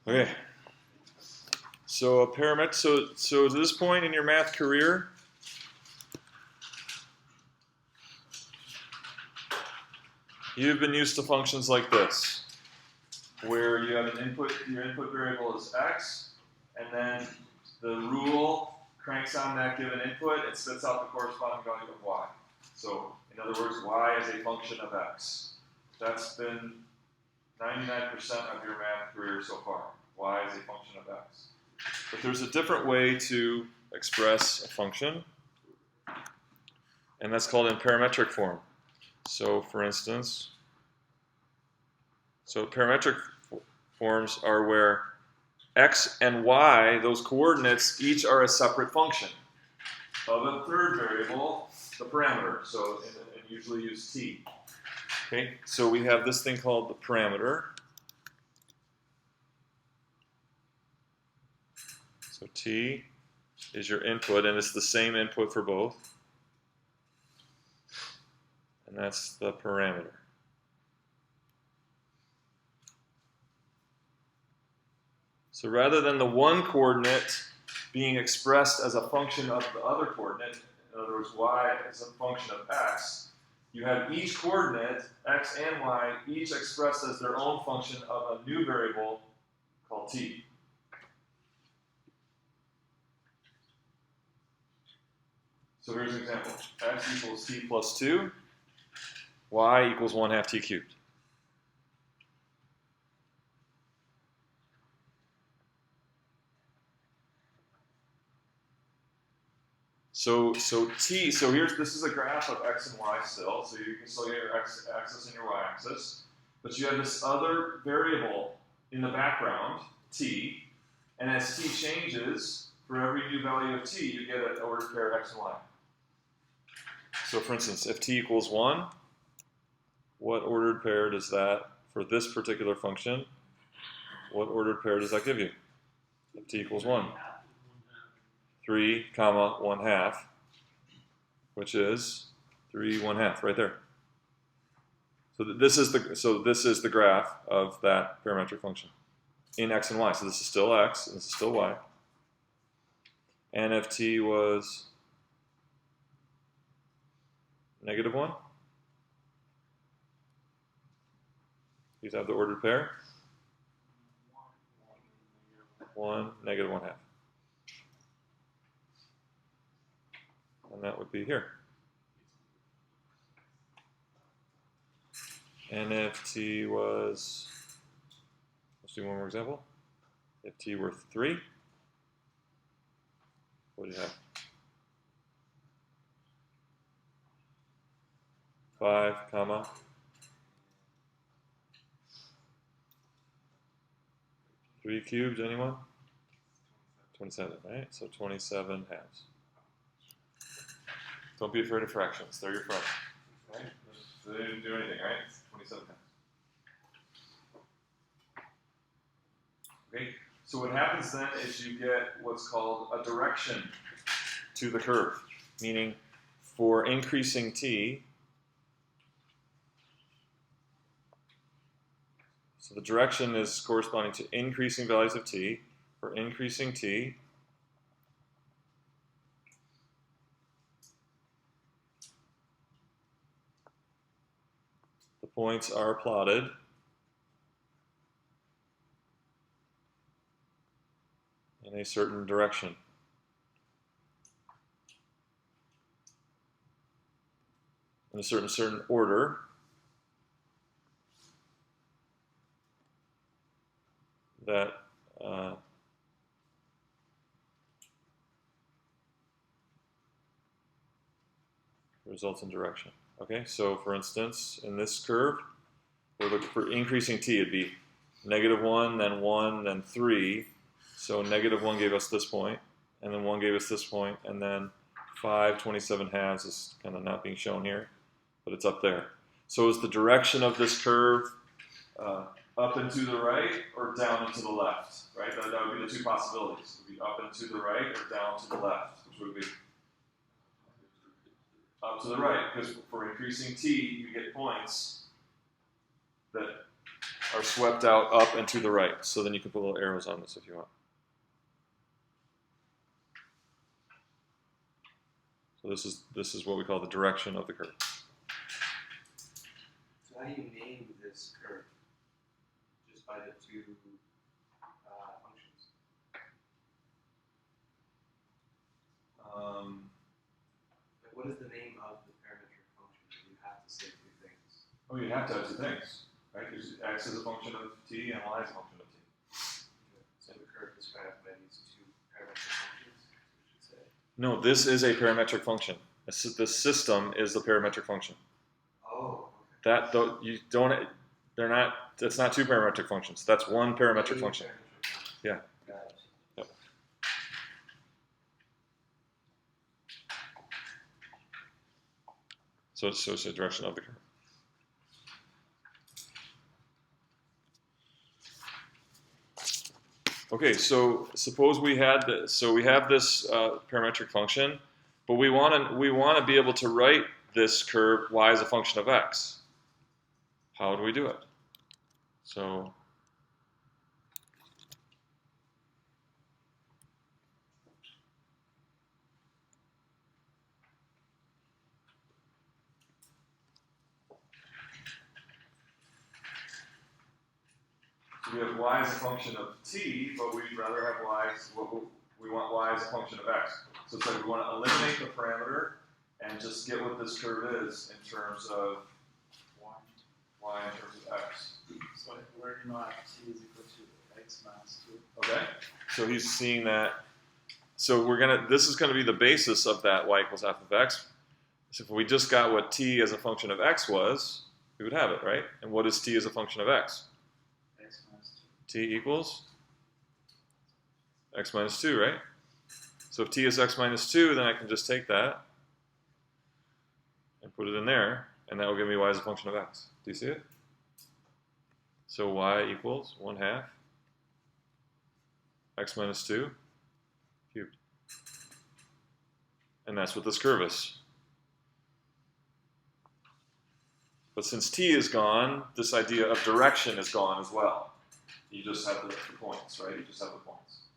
Okay. So a parametric. So to this point in your math career, you've been used to functions like this, where you have an input. Your input variable is x, and then the rule cranks on that given input and spits out the corresponding value of y. So in other words, y is a function of x. That's been 99% of your math career so far. Y is a function of x. But there's a different way to express a function, and that's called in parametric form. So for instance, parametric forms are where x and y, those coordinates, each are a separate function of a third variable, the parameter. So and usually use t. Okay, so we have this thing called the parameter. So t is your input, and it's the same input for both. And that's the parameter. So rather than the one coordinate being expressed as a function of the other coordinate, in other words, y is a function of x, you have each coordinate, x and y, each expressed as their own function of a new variable called t. So here's an example. X equals t plus 2, y equals 1/2 t cubed. So this is a graph of x and y still, so you can still get your x-axis and your y-axis, but you have this other variable in the background, t, and as t changes, for every new value of t, you get an ordered pair of x and y. So for instance, if t equals 1, what ordered pair does that, for this particular function, what ordered pair does that give you? If t equals 1. 3, 1/2, which is 3 1/2 right there. So this is the graph of that parametric function in x and y. So this is still x, and this is still y. And if t was -1, you'd have the ordered pair 1, -1/2. And that would be here. And if t was, let's do one more example. If t were 3, what do you have? 5, 3 cubed, anyone? 27, right? So 27 halves. Don't be afraid of fractions. They're your friends. Right? So they didn't do anything, right? 27 halves. Okay? So what happens then is you get what's called a direction to the curve, meaning for increasing t, so the direction is corresponding to increasing values of t. For increasing t, the points are plotted in a certain direction. In a certain order. That results in direction. Okay, so for instance, in this curve, we're looking for increasing t. It'd be -1, then 1, then 3. So -1 gave us this point, and then 1 gave us this point, and then 5, 27 halves is kind of not being shown here, but it's up there. So is the direction of this curve up and to the right or down and to the left? Right? That would be the two possibilities. It would be up and to the right or down to the left, which would be up to the right, because for increasing t, you get points that are swept out up and to the right. So then you can put little arrows on this if you want. So this is what we call the direction of the curve. So how do you name this curve? Just by the two functions? Like what is the name of the parametric function? You have to say two things. Oh, you have to have two things, right? Because x is a function of t and y is a function of t. So the curve described by these two parametric functions, we should say. No, this is a parametric function. The system is the parametric function. Oh, okay. That though you don't, they're not. It's not two parametric functions. That's one parametric function. Yeah. Got it. Yep. So it's the direction of the curve. Okay, so suppose we had this. So we have this parametric function, but we want to be able to write this curve y as a function of x. How do we do it? So we have y as a function of t, but we'd rather have we want y as a function of x. So it's like we want to eliminate the parameter and just get what this curve is in terms of y in terms of x. So where you know t is equal to x minus 2. Okay? So he's seeing that. So this is going to be the basis of that y equals f of x. So if we just got what t as a function of x was, we would have it, right? And what is t as a function of x? X minus 2. T equals x minus 2, right? So if t is x minus 2, then I can just take that and put it in there, and that will give me y as a function of x. Do you see it? So y equals 1/2 x minus 2 cubed. And that's what this curve is. But since t is gone, this idea of direction is gone as well. You just have the points, right? You just have the points.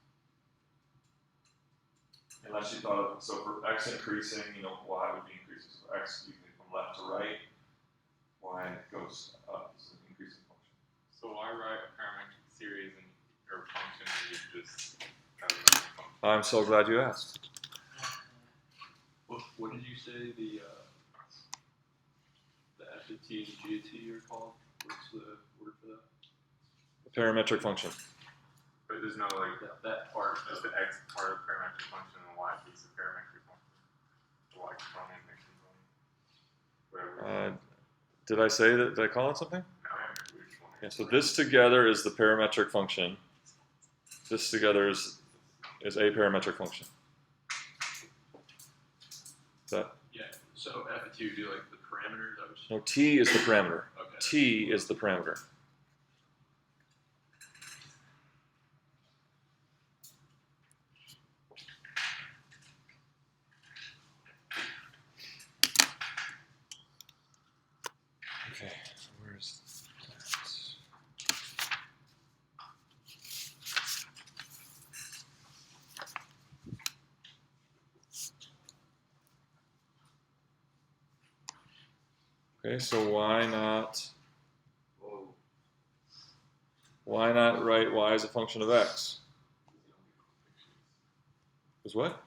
Unless you thought of, so for x increasing, y would be increasing. So for x, you can from left to right, y goes up. It's an increasing function. So why write a parametric series or function and you just have another function? I'm so glad you asked. What did you say the f of t and g of t are called? What's the word for that? A parametric function. But there's no that part is the x part of parametric function and the y piece of parametric function. The y component, x component, whatever. Did I say that? Did I call it something? No, we just want to. Yeah, so this together is the parametric function. This together is a parametric function. That Yeah. So f of t would be like the parameter. That was no, t is the parameter. okay. T is the parameter. Okay, where's that? Okay, so why not write y as a function of x? Is what?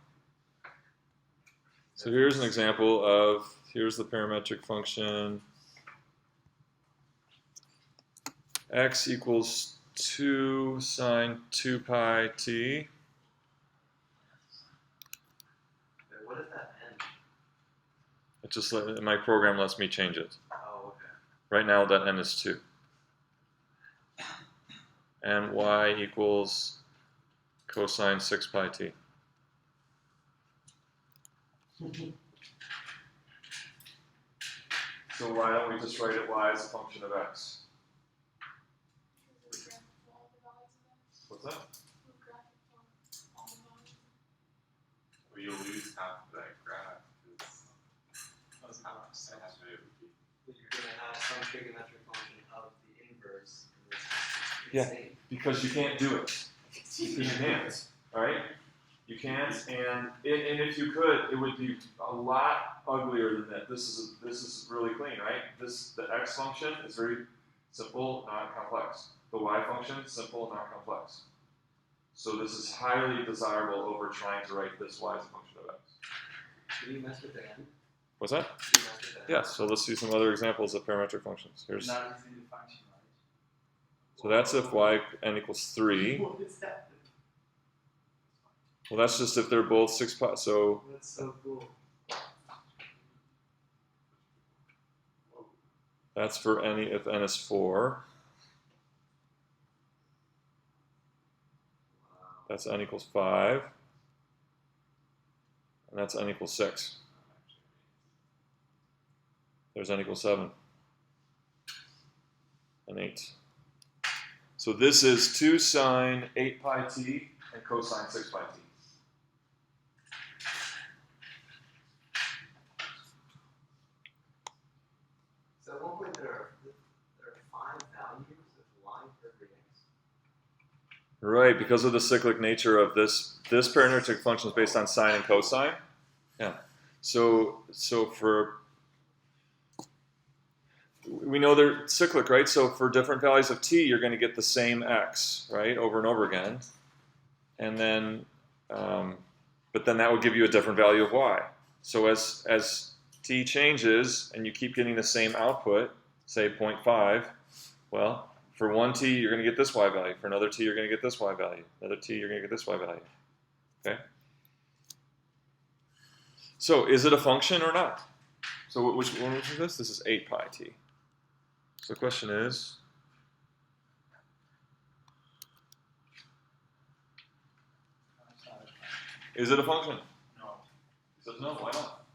So here's an example of, here's the parametric function. X equals 2 sine 2 pi t. What does that end? It just my program lets me change it. Oh, okay. Right now that n is 2. And y equals cosine 6 pi t. So why don't we just write it y as a function of x? What's that? Well, you'll lose half of that graph. Because half of it would be. But you're going to have some trigonometric function of the inverse in this Yeah. Because you can't do it. You can't. All right? You can't, and if you could, it would be a lot uglier than that. This is really clean, right? The x function is very simple, not complex. The y function, simple, not complex. So this is highly desirable over trying to write this y as a function of x. Can you mess with the n? What's that? Can you mess with the n? Yes. So let's see some other examples of parametric functions. Here's Not easy to function, right? so that's if y n equals 3. What is that? Well, that's just if they're both 6 pi. So That's so cool. that's for any if n is 4. That's n equals 5. And that's n equals 6. There's n equals 7. And 8. So this is 2 sine 8 pi t and cosine 6 pi t. So at one point there are 5 values of y for every x. Right, because of the cyclic nature of this parametric function is based on sine and cosine. Yeah. So for we know they're cyclic, right? So for different values of t, you're going to get the same x, right, over and over again. And then, but then that would give you a different value of y. So as t changes and you keep getting the same output, say 0.5, well, for one t, you're going to get this y value. For another t, you're going to get this y value. Another t, you're going to get this y value. Okay? So is it a function or not? So which one is this? This is 8 pi t. So the question is, That's not a function. is it a function? No. He says no, why not?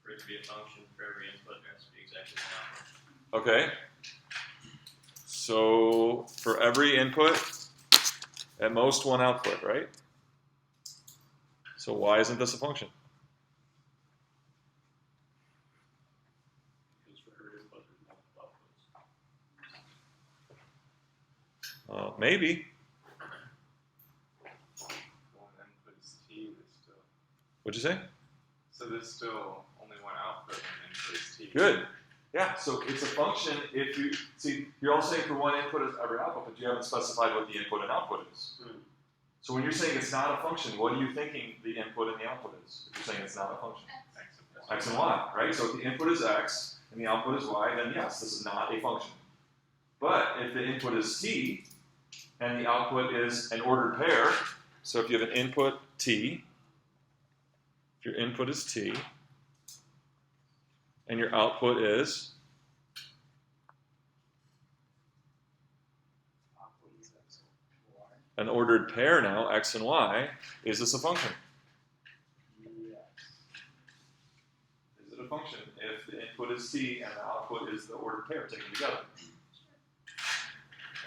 For it to be a function, for every input, there has to be exactly one output. Okay. So for every input, at most one output, right? So why isn't this a function? Because for every input, there's multiple outputs. Maybe. One input is t, there's still. What'd you say? So there's still only one output when input is t. Good. Yeah, so it's a function if you, see, you're all saying for one input is every output, but you haven't specified what the input and output is. So when you're saying it's not a function, what are you thinking the input and the output is? If you're saying it's not a function. X and y, right? So if the input is x and the output is y, then yes, this is not a function. But if the input is t and the output is an ordered pair, so if you have an input t, if your input is t, and your output is an ordered pair now, x and y, is this a function? Yes. Is it a function if the input is t and the output is the ordered pair taken together?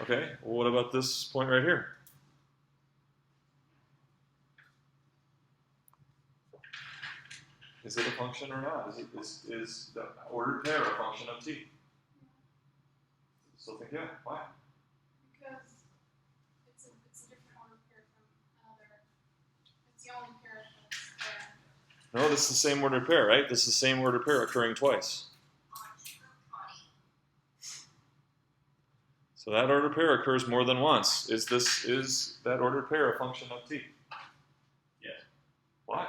Okay, well, what about this point right here? Is it a function or not? Is the ordered pair a function of t? Still think, yeah, why? Because it's a different order pair from another. It's the only pair that's there. No, this is the same ordered pair, right? This is the same ordered pair occurring twice. So that ordered pair occurs more than once. Is that ordered pair a function of t? Yes. Why?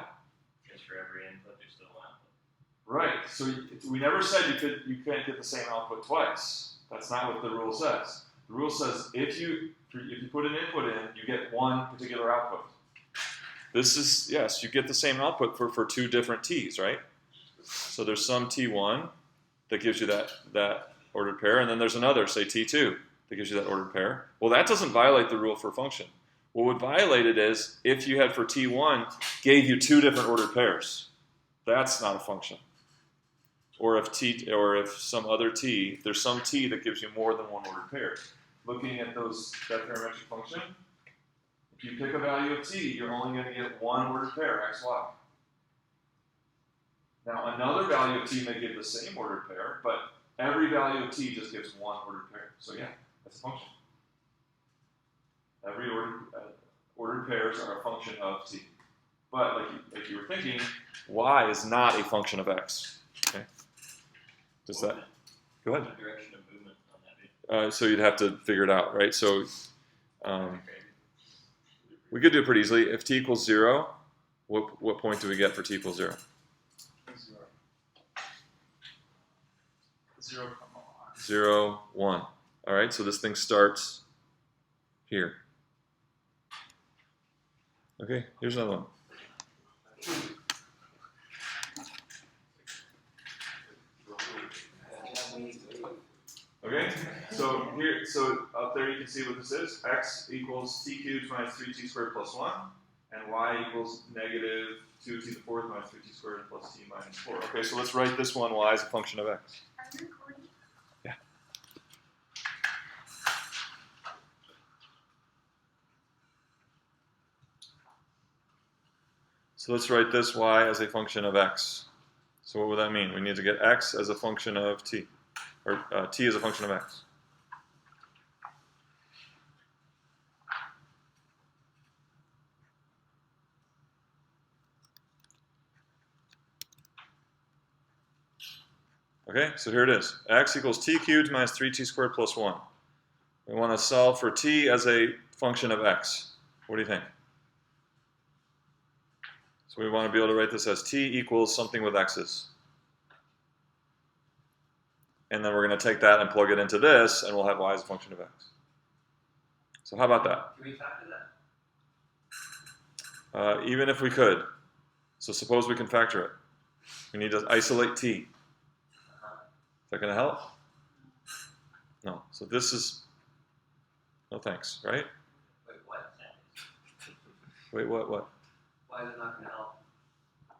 Because for every input, there's still one output. Right. So we never said you can't get the same output twice. That's not what the rule says. The rule says if you put an input in, you get one particular output. This is, yes, you get the same output for two different t's, right? So there's some t1 that gives you that ordered pair, and then there's another, say t2, that gives you that ordered pair. Well, that doesn't violate the rule for function. What would violate it is if you had for t1 gave you two different ordered pairs. That's not a function. Or if some other t, there's some t that gives you more than one ordered pair. Looking at that parametric function, if you pick a value of t, you're only going to get one ordered pair, x, y. Now, another value of t may give the same ordered pair, but every value of t just gives one ordered pair. So yeah, that's a function. every ordered pairs are a function of t. But like you were thinking, y is not a function of x. Okay. Does that? Go ahead. What the direction of movement on that be? So you'd have to figure it out, right? So we could do it pretty easily. If t equals 0, what point do we get for t equals 0? 0. 0, 0, 1. All right, so this thing starts here. Okay, here's another one. Okay, so up there you can see what this is. X equals t cubed minus 3t squared plus 1, and y equals negative 2t to the fourth minus 3t squared plus t minus 4. Okay, so let's write this one y as a function of x. Are you recording? Yeah. So let's write this y as a function of x. So what would that mean? We need to get x as a function of t, or t as a function of x. Okay, so here it is. X equals t cubed minus 3t squared plus 1. We want to solve for t as a function of x. What do you think? So we want to be able to write this as t equals something with x's. And then we're going to take that and plug it into this, and we'll have y as a function of x. So how about that? Can we factor that? Even if we could. So suppose we can factor it. We need to isolate t. Is that going to help? No. So this is, no thanks, right? Wait, what? Wait, what? Why is it not going to help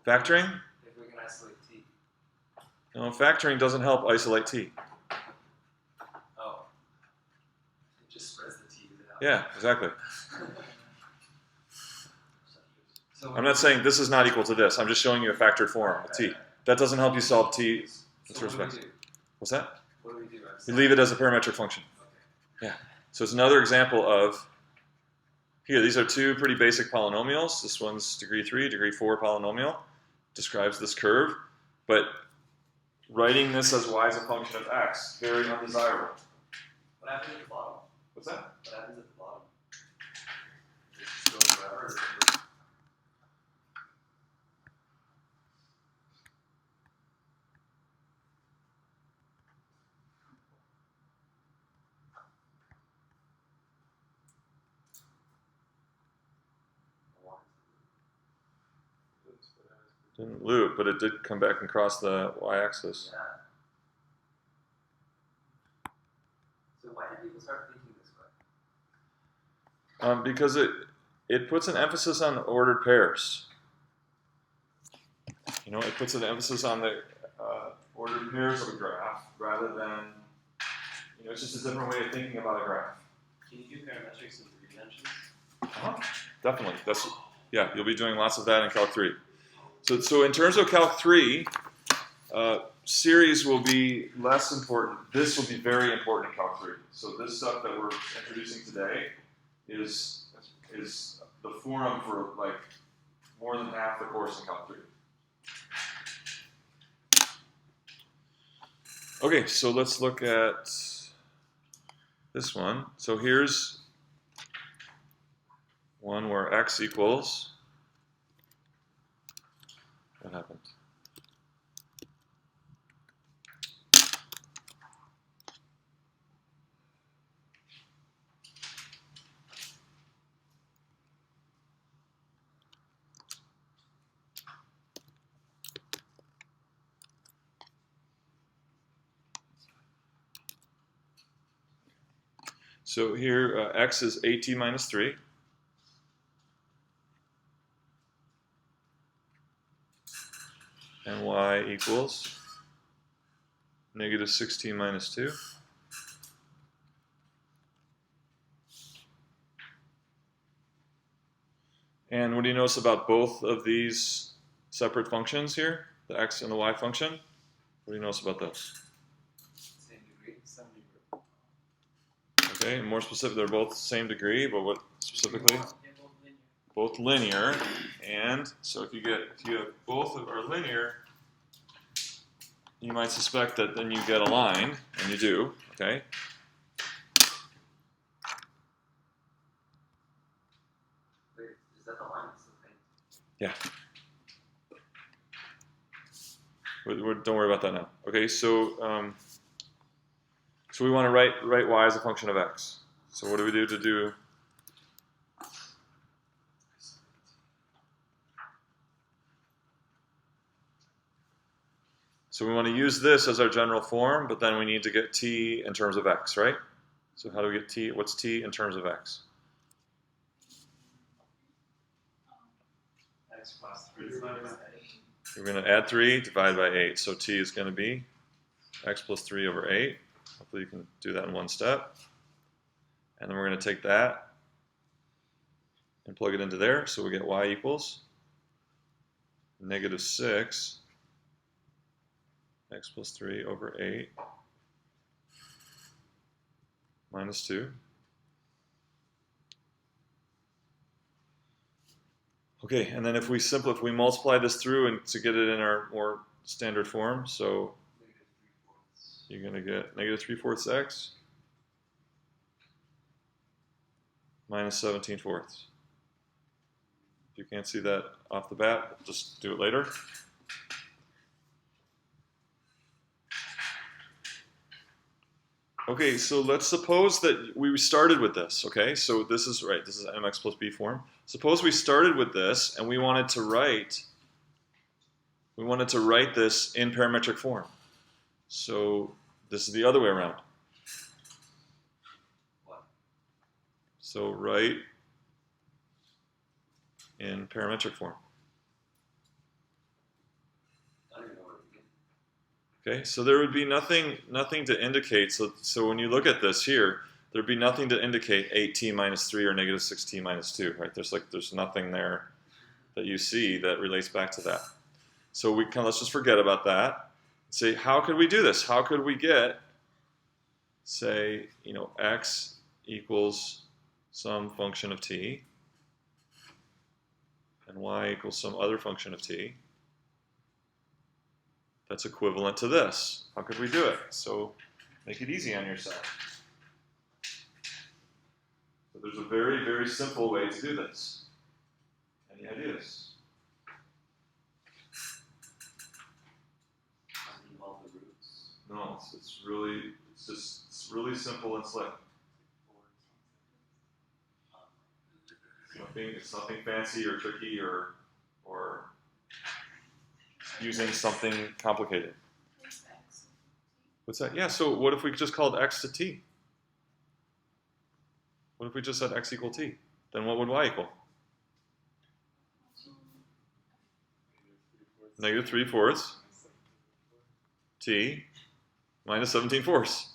Factoring? if we can isolate t? No, factoring doesn't help isolate t. Oh. It just spreads the t's out. Yeah, exactly. So I'm not saying this is not equal to this. I'm just showing you a factored form of t. That doesn't help you solve t So with what do we respect. do? What's that? What do we do? You leave it as a parametric function. Okay. Yeah. So it's another example of, here, these are two pretty basic polynomials. This one's degree 3, degree 4 polynomial. Describes this curve. But writing this as y as a function of x, very undesirable. What happens at the bottom? What's that? What happens at the bottom? Does it just go forever? Or does it just... Didn't loop, but it did come back and cross the y-axis. Yeah. So why did people start thinking this way? Because it puts an emphasis on ordered pairs. You know, it puts an emphasis on the ordered pairs of a graph rather than, you know, it's just a different way of thinking about a graph. Can you do parametrics in 3 dimensions? Definitely. Yeah, you'll be doing lots of that in Calc 3. So in terms of Calc 3, series will be less important. This will be very important in Calc 3. So this stuff that we're introducing today is the forum for like more than half the course in Calc 3. Okay, so let's look at this one. So here's one where x equals, what happened? So here, x is 8t minus 3. And y equals negative 16 minus 2. And what do you notice about both of these separate functions here? The x and the y function? What do you notice about those? Same degree? Some degree. Okay, and more specific, they're both the same degree, but what specifically? They're both linear. Both linear, and so if you have both of are linear, you might suspect that then you get a line, and you do. Okay. Wait, is that the line that's the thing? Yeah. Don't worry about that now. Okay, so so we want to write y as a function of x. So what do we do to do? So we want to use this as our general form, but then we need to get t in terms of x, right? So how do we get t? What's t in terms of x? X plus 3 divided by 8. We're going to add 3, divide by 8. So t is going to be x plus 3 over 8. Hopefully you can do that in one step. And then we're going to take that and plug it into there. So we get y equals negative 6 x plus 3 over 8 minus 2. Okay, and then if we multiply this through and to get it in our more standard form, so you're going to get negative 3/4 x minus 17/4. If you can't see that off the bat, just do it later. Okay, so let's suppose that we started with this, okay? So this is right, this is mx plus b form. Suppose we started with this and we wanted to write this in parametric form. So this is the other way around. What? So write in parametric form. I don't even know where to begin. Okay, so there would be nothing to indicate. So when you look at this here, there'd be nothing to indicate 8t minus 3 or negative 6t minus 2, right? There's nothing there that you see that relates back to that. So let's just forget about that. Say, how could we do this? How could we get, say, x equals some function of t, and y equals some other function of t that's equivalent to this? How could we do it? So make it easy on yourself. So there's a very, very simple way to do this. Any ideas? Involve the roots. No, it's really simple and slick. It's nothing fancy or tricky or using something complicated. Is X. What's that? Yeah, so what if we just called x to t? What if we just said x equal t? Then what would y equal? Negative 3/4 t minus 17/4.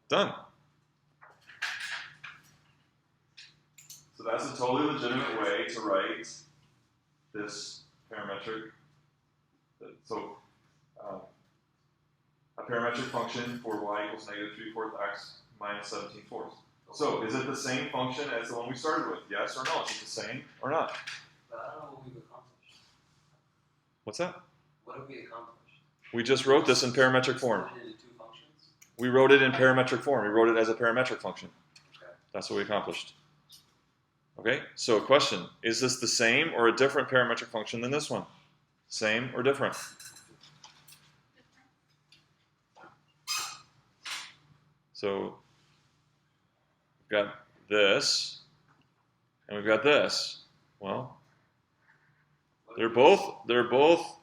Done. So that's a totally legitimate way to write this parametric. So a parametric function for y equals negative 3/4 x minus 17/4. So is it the same function as the one we started with? Yes or no? Is it the same or not? But I don't know what we've accomplished. What's that? What have we accomplished? We just wrote this in parametric form. Split it into two functions? We wrote it in parametric form. We wrote it as a parametric function. Okay. That's what we accomplished. Okay, so question, is this the same or a different parametric function than this one? Same or different? So we've got this and we've got this. Well, they're both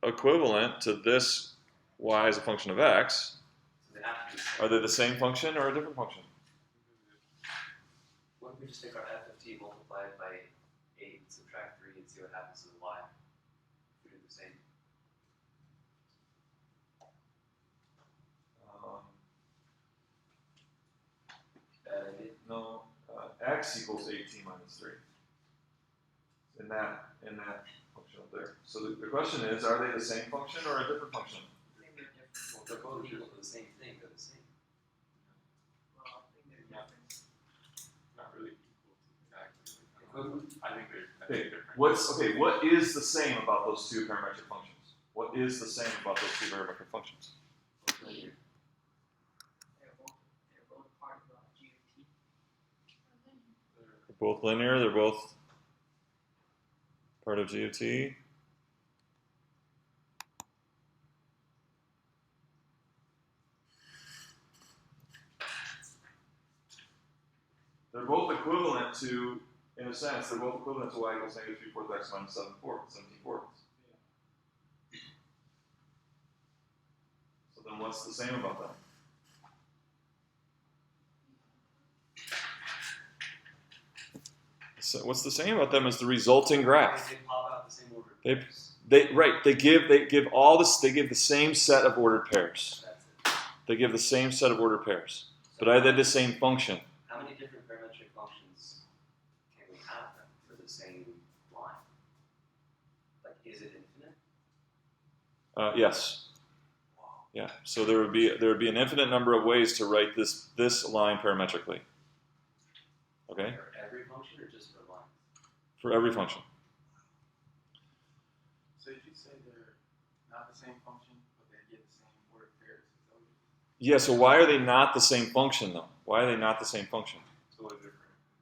equivalent to this y as a function of x. So they have to be the same. Are they the same function or a different function? What if we just take our f of t, multiply it by 8, subtract 3, and see what happens to the y? We do the same. Bad idea. No, x equals 8t minus 3. In that function up there. So the question is, are they the same function or a different function? Well, they're both equal to the same thing. They're the same. I think they're Okay, different. what is the same about those two parametric functions? What is the same about those two parametric functions? They're both part of GOT. They're both linear, they're both part of GOT. They're both equivalent to, in a sense, they're both equivalent to y equals negative 3/4 x minus 17/4. So then what's the same about them? So what's the same about them is the resulting graph. They pop out the same order. They give the same set of ordered pairs. That's it. They give the same set of ordered pairs. But are they the same function? How many different parametric functions can we have then for the same line? Like, is it infinite? Yes. Yeah. So there would be an infinite number of ways to write this line parametrically. Okay? For every function or just for lines? For every function. So if you say they're not the same function, but they get the same ordered pairs, is that what you Yeah, so why are they not the same function though? Why are they not the same function? Totally different.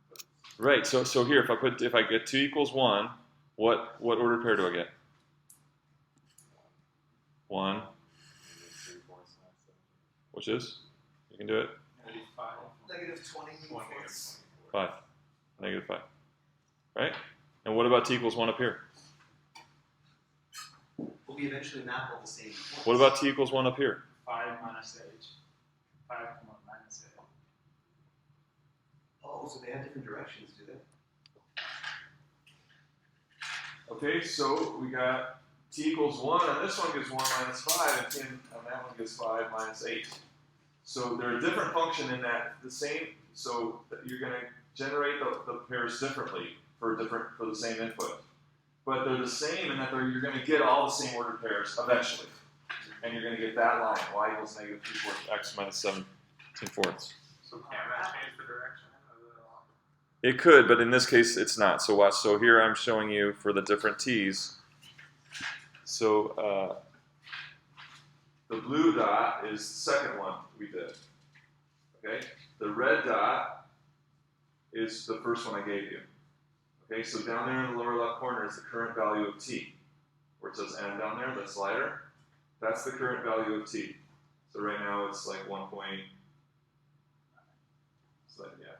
But Right, so here if I get 2 equals 1, what ordered pair do I get? 1, which is? You can do it? Negative 20 5. Negative 5. Right? And what about t equals 1 up here? Will we eventually map all the same points? What about t equals 1 up here? 5 minus h. 5 minus h. Oh, so they have different directions, do they? Okay, so we got t equals 1, and this one gives 1 minus 5, and that one gives 5 minus 8. So they're a different function in that the same, so you're going to generate the pairs differently for the same input. But they're the same in that you're going to get all the same ordered pairs eventually. And you're going to get that line, y equals negative 3/4 x minus 17/4. So can that change the direction of the line? It could, but in this case, it's not. So watch. So here I'm showing you for the different t's. So the blue dot is the second one we did. Okay? The red dot is the first one I gave you. Okay, so down there in the lower left corner is the current value of t. Where it says n down there, the slider, that's the current value of t. So right now it's like 1 point. So yeah,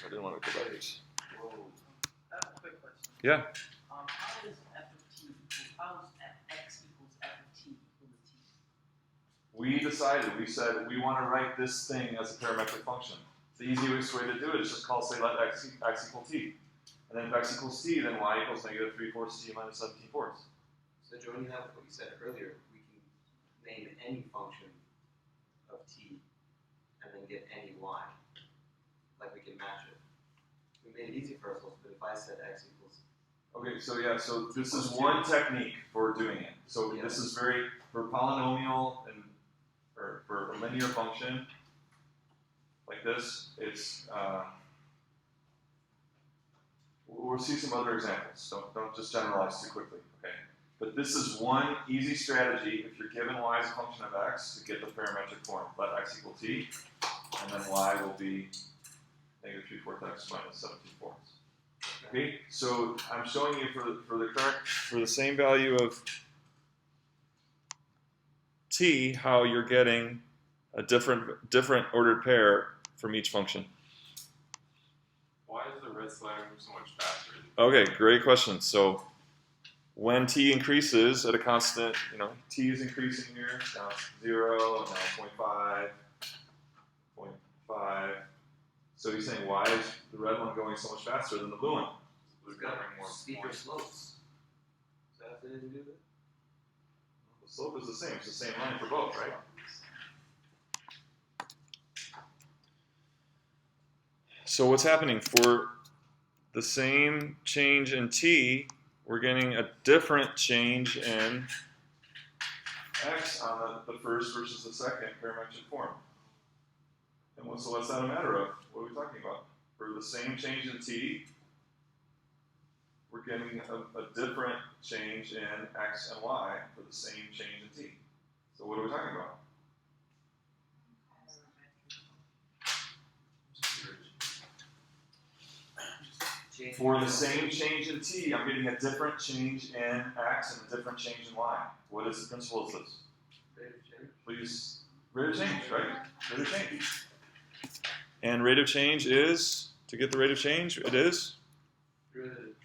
I didn't want to go by h. I have a quick question. Yeah. How is f of t equals, how is x equals f of t equal to t? We said we want to write this thing as a parametric function. The easiest way to do it is just let x equal t. And then if x equals t, then y equals negative 3/4 t minus 17/4. So joining that with what you said earlier, we can name any function of t and then get any y. Like we can match it. We made it easy for ourselves, but if I said x equals Okay, so yeah, so this is one technique for doing it. So this is for polynomial and for a linear function like this, it's we'll see some other examples. Don't just generalize too quickly, okay? But this is one easy strategy if you're given y as a function of x to get the parametric form. Let x equal t, and then y will be negative 3/4 x minus 17/4. Okay, so I'm showing you for the same value of t how you're getting a different ordered pair from each function. Why does the red slider move so much faster? Okay, great question. So when t increases at a constant, t is increasing here, now it's 0, and now 0.5. So he's saying, why is the red one going so much faster than the blue one? it's got steeper slopes. Does that have anything to do with it? The slope is the same. It's the same line for both, right? So what's happening for the same change in t, we're getting a different change in x on the first versus the second parametric form. And what's that a matter of? What are we talking about? For the same change in t, we're getting a different change in x and y for the same change in t. So what are we talking about? For the same change in t, I'm getting a different change in x and a different change in y. What is the principle of this? Rate of change. Please, rate of change, right? Rate of change. And rate of change is, to get the rate of change, it is?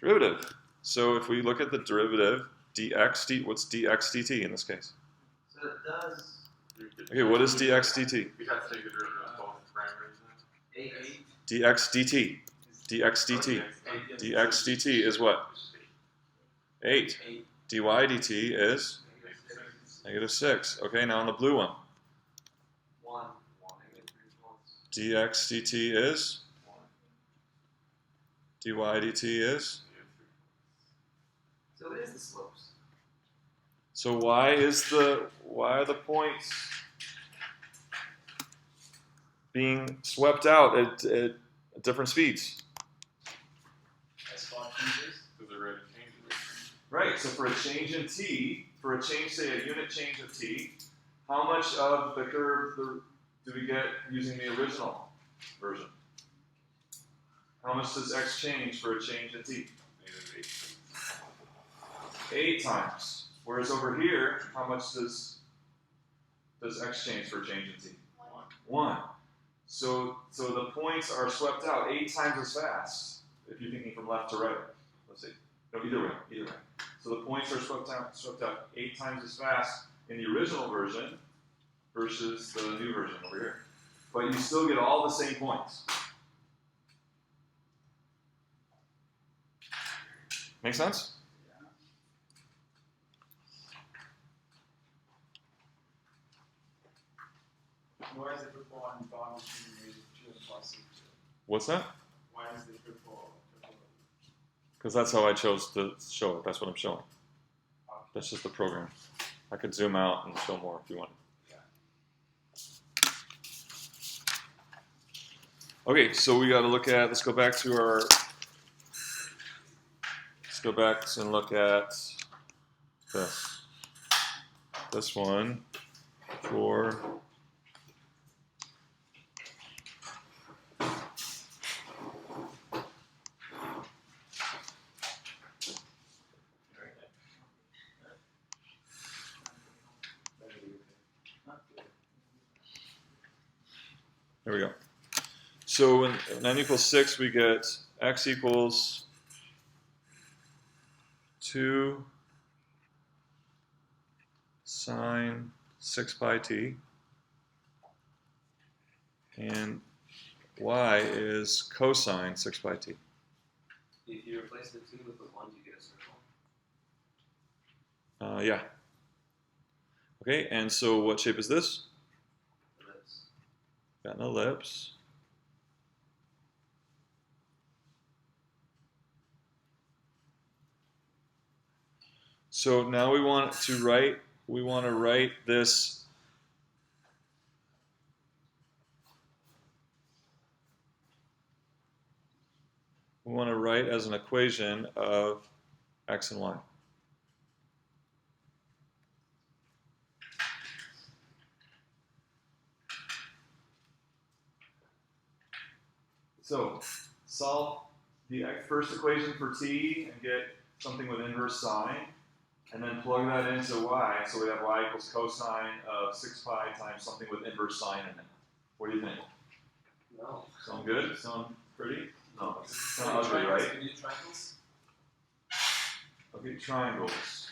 Derivative. So if we look at the derivative, what's dx dt in this case? So it does Okay, what is dx dt? We have to take the derivative of both parameters then. 8. dx dt. dx dt. dx dt is what? 8. dy dt is -6. Okay, now on the blue one. 1. dx dt is? dy dt is? So it is the slopes. So why are the points being swept out at different speeds? So the rate of change is Right, so for a change in t, say a unit change of t, how much of the curve do we get using the original version? How much does x change for a change in t? 8 times. Whereas over here, how much does x change for a change in t? 1. So the points are swept out 8 times as fast if you're thinking from left to right. Let's see. No, either way. So the points are swept out 8 times as fast in the original version versus the new version over here. But you still get all the same points. Make sense? Why is the triple on bottom between rate 2 and plus 2? What's that? Why is the triple? Because that's how I chose to show it. That's what I'm showing. That's just the program. I could zoom out and show more if you want. Okay, so we got to look at, let's go back and look at this. This one for there we go. So in n equals 6, we get x equals 2 sine 6 pi t, and y is cosine 6 pi t. If you replace the 2 with the 1, you get a circle. Yeah. Okay, and so what shape is this? Ellipse. Got an ellipse. So now we want to write this as an equation of x and y. So solve the first equation for t and get something with inverse sine, and then plug that into y, so we have y equals cosine of 6 pi times something with inverse sine in it. What do you think? No. Sound good? Sound pretty? No, it's kind of ugly, right? Can you do triangles? Okay, triangles.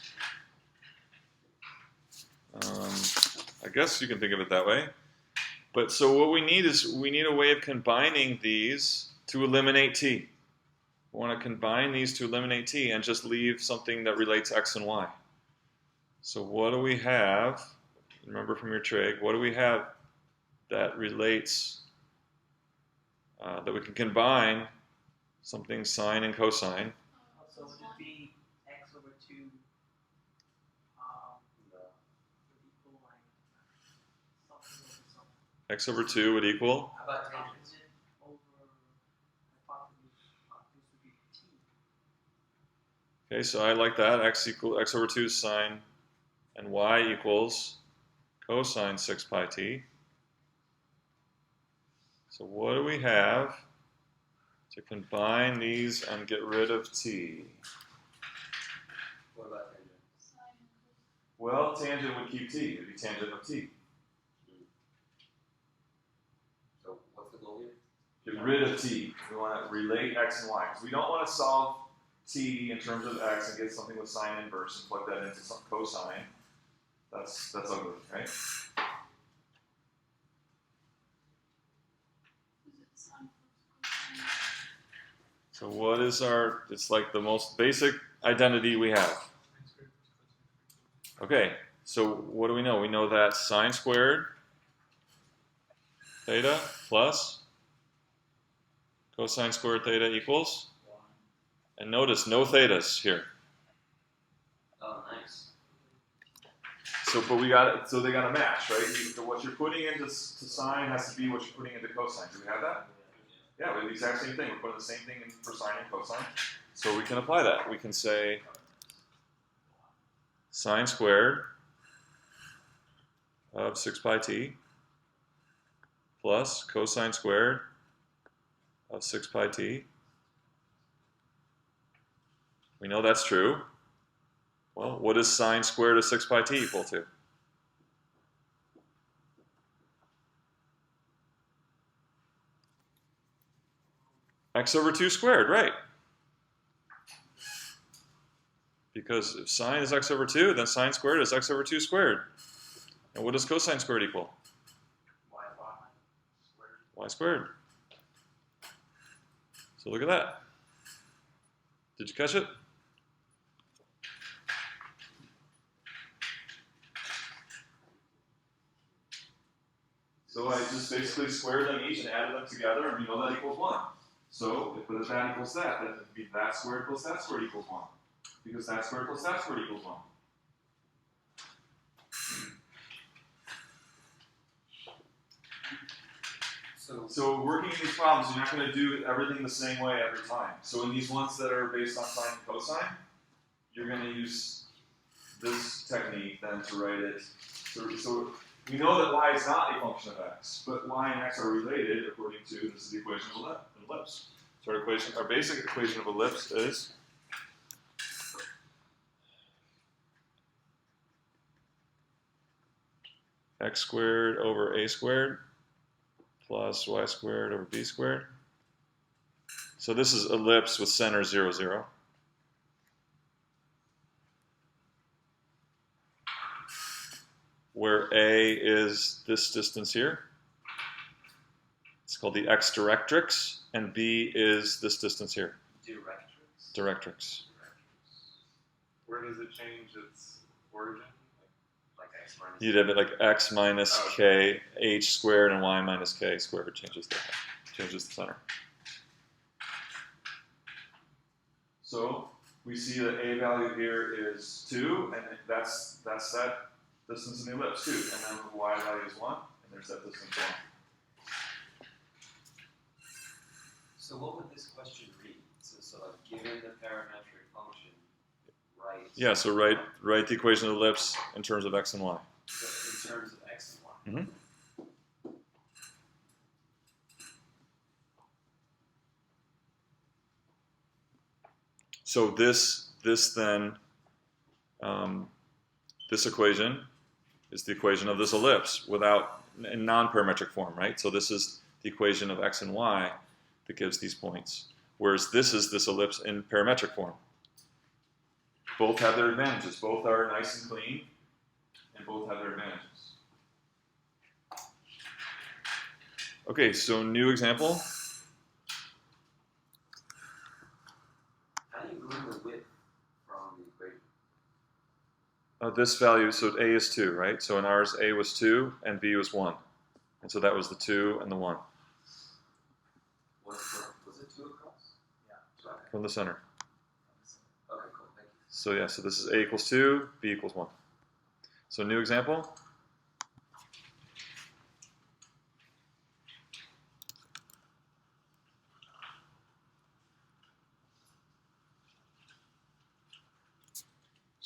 I guess you can think of it that way. But so what we need is a way of combining these to eliminate t. We want to combine these to eliminate t and just leave something that relates x and y. So what do we have? Remember from your trig, what do we have that relates, that we can combine something sine and cosine? So would it be x over 2 would equal like something over something? X over 2 would equal? How about tangents? Opposite over, I thought this would be t. Okay, so I like that. X over 2 sine and y equals cosine 6 pi t. So what do we have to combine these and get rid of t? What about tangent? Well, tangent would keep t. It would be tangent of t. So what's the goal here? Get rid of t. We want to relate x and y. Because we don't want to solve t in terms of x and get something with sine inverse and plug that into some cosine. That's ugly, right? Is it sine plus cosine? So what is our, it's like the most basic identity we have. Okay, so what do we know? We know that sine squared theta plus cosine squared theta equals, and notice no thetas here. Oh, nice. So, but we got it. So they got to match, right? So what you're putting into sine has to be what you're putting into cosine. Do we have that? Yeah, we have the exact same thing. We're putting the same thing in for sine and cosine. So we can apply that. We can say sine squared of 6 pi t plus cosine squared of 6 pi t. We know that's true. Well, what is sine squared of 6 pi t equal to? X over 2 squared, right? Because if sine is x over 2, then sine squared is x over 2 squared. And what does cosine squared equal? Y squared. So look at that. Did you catch it? So I just basically squared them each and added them together, and we know that equals 1. So if that equals that, then it would be that squared plus that squared equals 1. Because that squared plus that squared equals 1. So working in these problems, you're not going to do everything the same way every time. So in these ones that are based on sine and cosine, you're going to use this technique then to write it. So we know that y is not a function of x, but y and x are related according to, this is the equation of an ellipse. So our basic equation of ellipse is x squared over a squared plus y squared over b squared. So this is ellipse with center 0, 0. Where a is this distance here. It's called the x directrix, and b is this distance here. Directrix. Directrix. Where does it change its origin? Like x minus. You'd have it like x minus k h squared and y minus k squared changes the center. So we see that a value here is 2, and that's that distance in the ellipse 2, and then the y value is 1, and there's that distance 1. So what would this question read? So like, given the parametric function, write. Yeah, so write the equation of the ellipse in terms of x and y. So in terms of x and y. Mm-hmm. So this equation is the equation of this ellipse in non-parametric form, right? So this is the equation of x and y that gives these points. Whereas this is this ellipse in parametric form. Both have their advantages. Both are nice and clean, and both have their advantages. Okay, so new example. How do you glean the width from the equation? This value, so a is 2, right? So in ours, a was 2 and b was 1. And so that was the 2 and the 1 Was it 2 across? Yeah. Okay. from the center. Okay, cool. Thank you. So yeah, so this is a equals 2, b equals 1. So new example.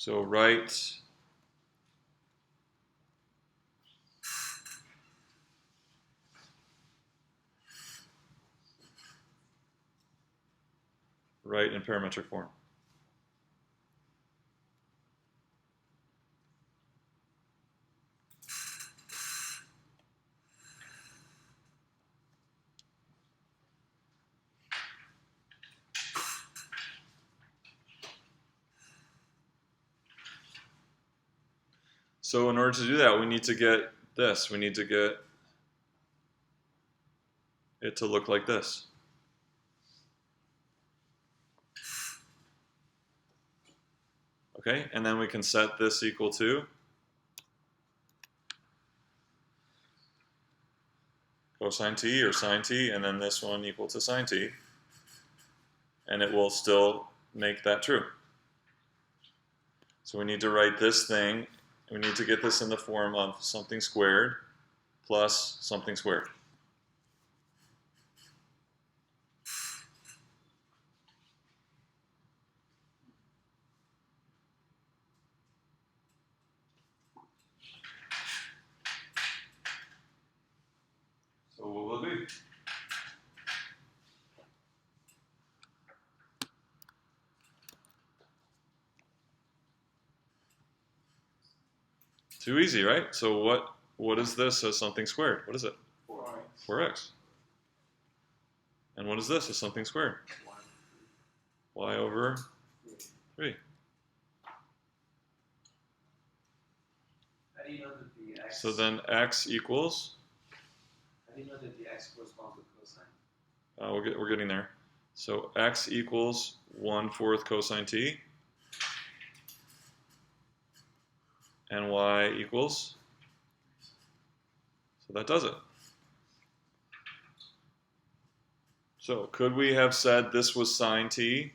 So write in parametric form. So in order to do that, we need to get this. We need to get it to look like this. Okay, and then we can set this equal to cosine t or sine t, and then this one equal to sine t, and it will still make that true. So we need to write this thing, we need to get this in the form of something squared plus something squared. So what will it be? Too easy, right? So what is this as something squared? What is it? 4x. 4x. And what is this as something squared? Y over 3. How do you know that the x? So then x equals, How do you know that the x corresponds with cosine? we're getting there. So x equals 1/4 cosine t, and y equals, so that does it. So could we have said this was sine t?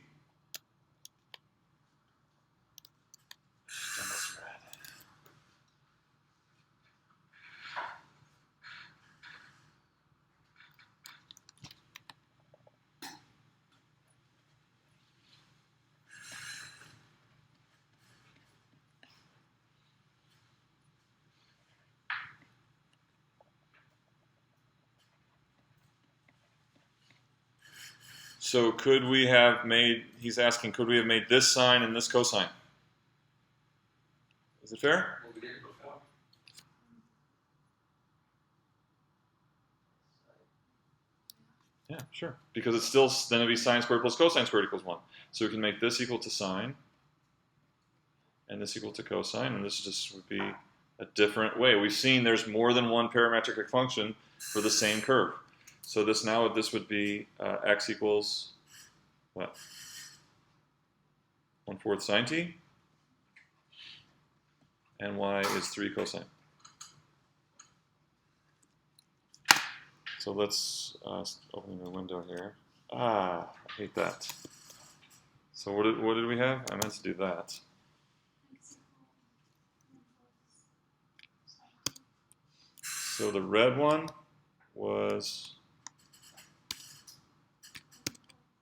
So could we have made, he's asking, could we have made this sine and this cosine? Is it fair? Well, we did it before. Yeah, sure. Because it's still, then it'd be sine squared plus cosine squared equals 1. So we can make this equal to sine, and this equal to cosine, and this just would be a different way. We've seen there's more than one parametric function for the same curve. So this would be x equals what? 1/4 sine t, and y is 3 cosine. So let's open the window here. I hate that. So what did we have? I meant to do that. So the red one was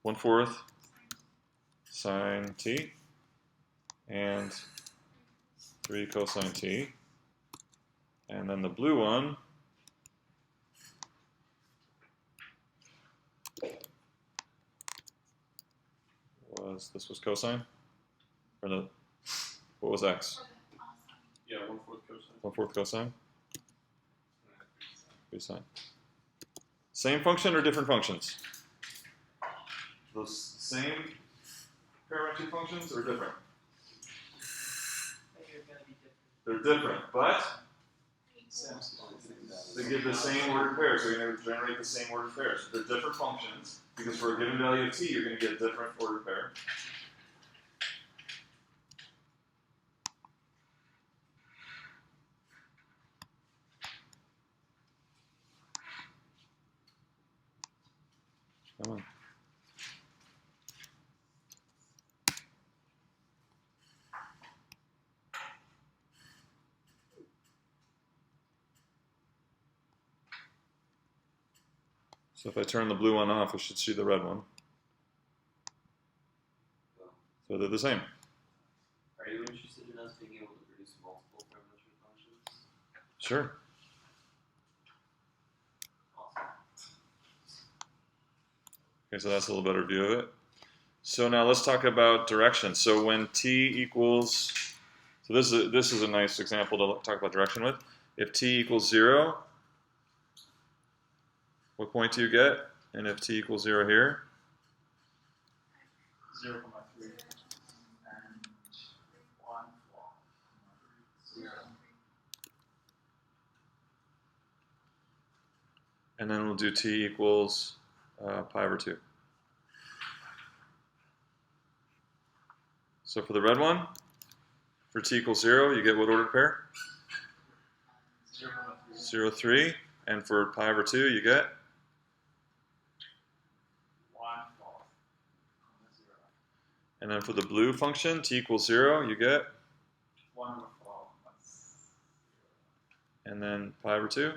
1/4 sine t and 3 cosine t. And then the blue one this was cosine? Or no, what was x? Yeah, 1/4 cosine. 1/4 cosine? 3 sine. Same function or different functions? Those same parametric functions or different? They're gonna be different. They're different, but they give the same ordered pairs, so you're going to generate the same ordered pairs. They're different functions, because for a given value of t, you're going to get a different ordered pair. Come on. So if I turn the blue one off, we should see the red one. So they're the same. Are you interested Sure. Okay, so that's a little better view of it. So now let's talk about direction. So when t equals, so this is a nice example to talk about direction with. If t equals 0, what point do you get? And if t equals 0 here, 0.3 and 1 0. and then we'll do t equals pi over 2. So for the red one, for t equals 0, you get what ordered pair? 0.3. 0, 3. And for pi over 2, you get? 1 false. 0. And then for the blue function, t equals 0, you get? 1 over 4. And then pi over 2?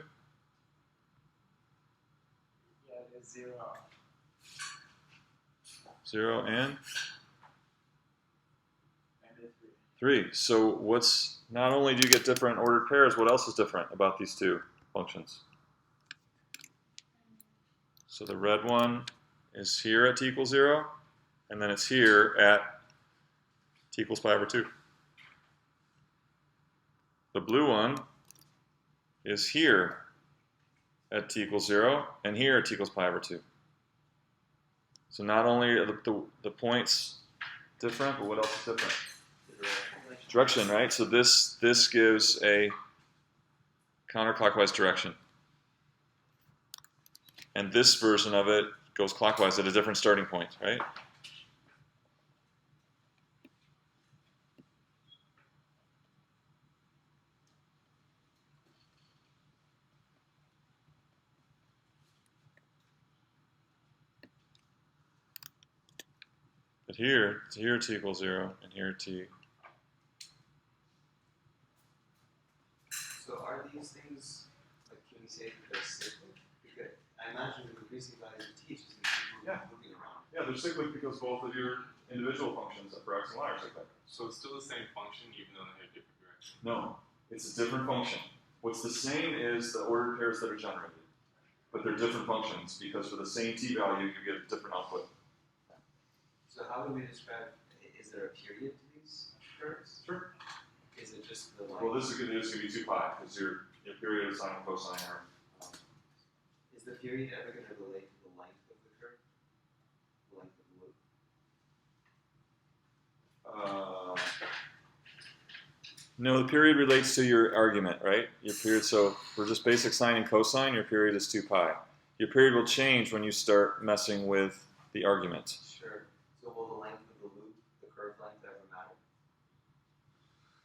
Yeah, there's 0. 0 and And there's 3. So what's, not only do you get different ordered pairs, what else is different about these two functions? So the red one is here at t equals 0, and then it's here at t equals pi over 2. The blue one is here at t equals 0, and here at t equals pi over 2. So not only are the points different, but what else is different? Direction, right? So this gives a counterclockwise direction. And this version of it goes clockwise at a different starting point, right? But here t equals 0, and here t. So are these things, like, can we say that they're cyclic? Because I imagine with increasing values of t, it's just Yeah. moving around. Yeah, they're cyclic because both of your individual functions for x and y are cyclic. So it's still the same function even though they have different directions. No, it's a different function. What's the same is the ordered pairs that are generated. But they're different functions because for the same t value, you get a different output. So how do we describe, is there a period to these curves? Sure. Is it just the line? Well, this is going to be 2 pi because your period of sine and cosine are. Is the period ever going to relate to the length of the curve? The length of the loop? No, the period relates to your argument, right? Your period. So for just basic sine and cosine, your period is 2 pi. Your period will change when you start messing with the argument. Sure. So will the length of the loop, the curve length, ever matter?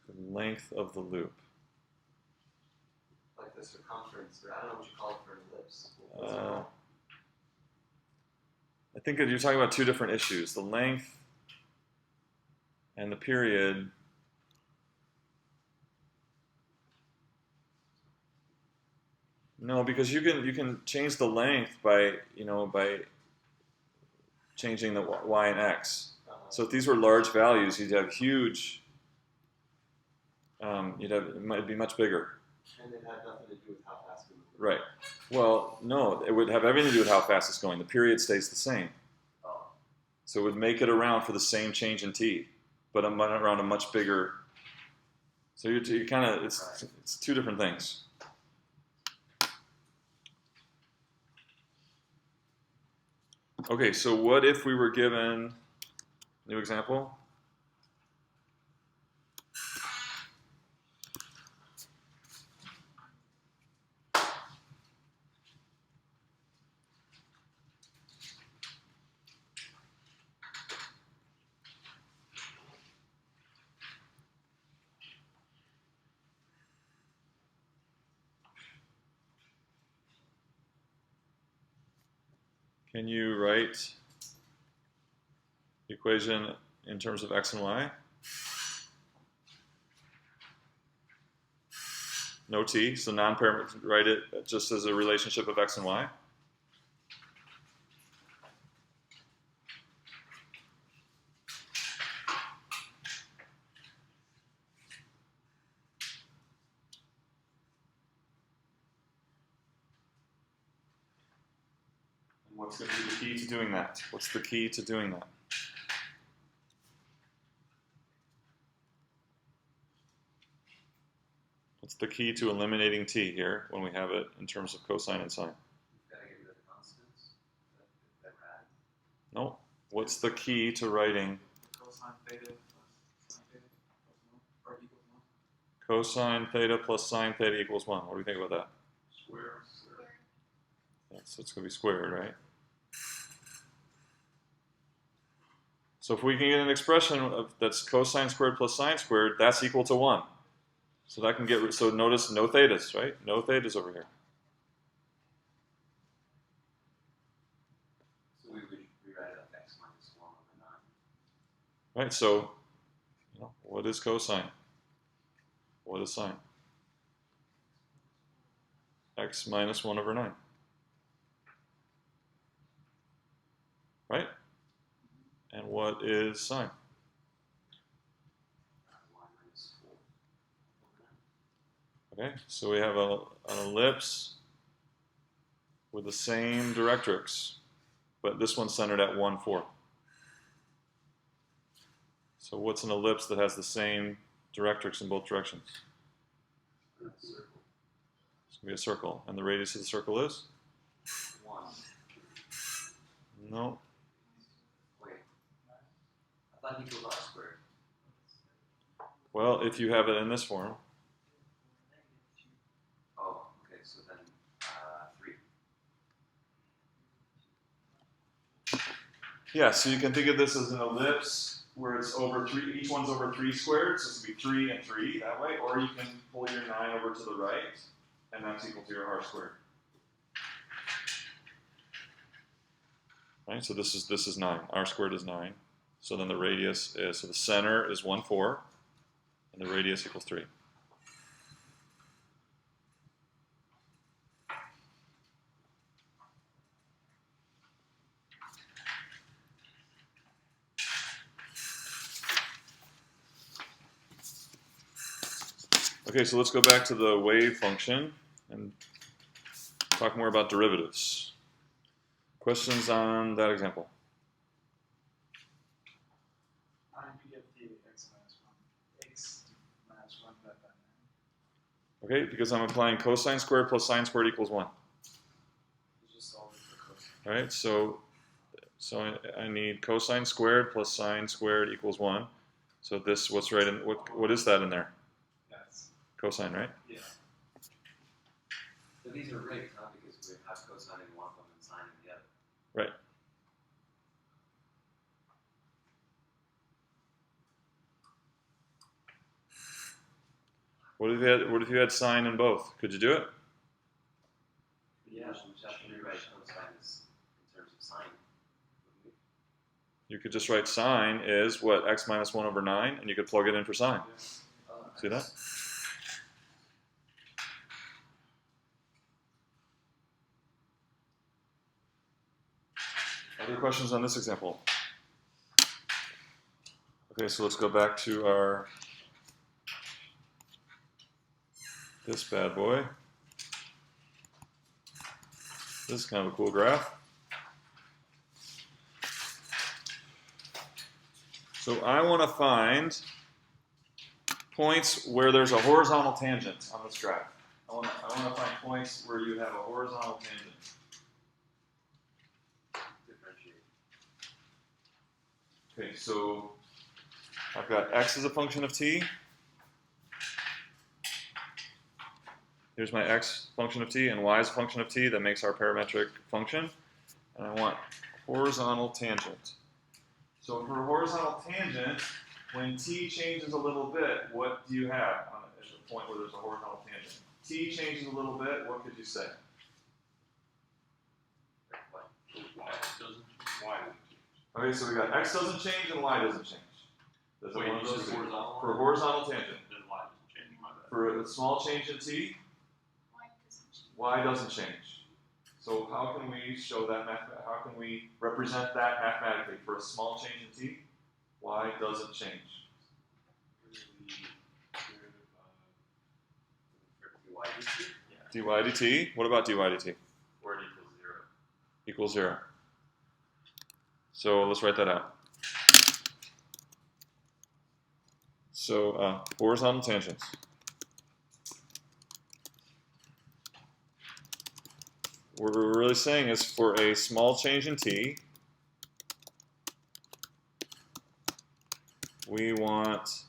The length of the loop. Like the circumference, or I don't know what you call it for an ellipse. I think that you're talking about two different issues: the length and the period. No, because you can change the length by changing the y and x. So if these were large values, you'd have huge. It might be much bigger. And it had nothing to do with how fast we move. Right. Well, no, it would have everything to do with how fast it's going. The period stays the same. Oh. So it would make it around for the same change in t, but around a much bigger. So you kind of it's two different things. Okay, so what if we were given new example? Can you write the equation in terms of x and y? No t, so non-parametric, write it just as a relationship of x and y. What's going to be the key to doing that? What's the key to doing that? What's the key to eliminating t here when we have it in terms of cosine and sine? You've got to get rid of the constants that we're adding. No. What's the key to writing Cosine theta plus sine theta plus 1 or equals 1. cosine theta plus sine theta equals 1? What do you think about that? Square. Yeah, so it's going to be squared, right? So if we can get an expression that's cosine squared plus sine squared, that's equal to 1. So that can get, so notice no thetas, right? No thetas over here. So we would rewrite it like x minus 1 over 9. Right, so what is cosine? What is sine? X minus 1 over 9. Right? And what is sine? Y minus 4 over 9. Okay, so we have an ellipse with the same directrix, but this one's centered at 1, 4. So what's an ellipse that has the same directrix in both directions? That's a circle. It's going to be a circle. And the radius of the circle is? 1. No. Wait. I thought equals r squared. Well, if you have it in this form, Oh, okay, so then 3. yeah, so you can think of this as an ellipse where it's over 3, each one's over 3 squared, so it's going to be 3 and 3 that way, or you can pull your 9 over to the right, and that's equal to your r squared. Right, so this is 9. R squared is 9. So then the radius is, so the center is 1, 4, and the radius equals 3. Okay, so let's go back to the wave function and talk more about derivatives. Questions on that example? How did you get the x minus 1? X minus 1 divided by 9. Okay, because I'm applying cosine squared plus sine squared equals 1. You just solve it for cosine. All right, so I need cosine squared plus sine squared equals 1. So this, what's right in, what is that in there? That's, Cosine, right? yeah. So these are rigged, huh? Because we have cosine in one of them and sine in the other. Right. What if you had sine in both? Could you do it? Yeah, we just have to rewrite cosine as in terms of sine, wouldn't we? You could just write sine is what, x minus 1 over 9, and you could plug it in for sine. See that? Other questions on this example? Okay, so let's go back to this bad boy. This is kind of a cool graph. So I want to find points where there's a horizontal tangent on this graph. I want to find points where you have a horizontal tangent. Differentiate. Okay, so I've got x as a function of t. Here's my x function of t, and y is a function of t that makes our parametric function. And I want horizontal tangent. So for a horizontal tangent, when t changes a little bit, what do you have at the point where there's a horizontal tangent? T changes a little bit, what could you say? What? Y doesn't change. Okay, so we got x doesn't change and y doesn't change. There's Wait, one of you those said two. horizontal? For a horizontal tangent. Then Y doesn't change, my bad. For a small change in t, Why doesn't change? y doesn't change. So how can we show that, how can we represent that mathematically? For a small change in t, y doesn't change. dy dt? dy dt, what about dy dt? Where it equals 0. equals 0. So let's write that out. So horizontal tangents. What we're really saying is for a small change in t, we want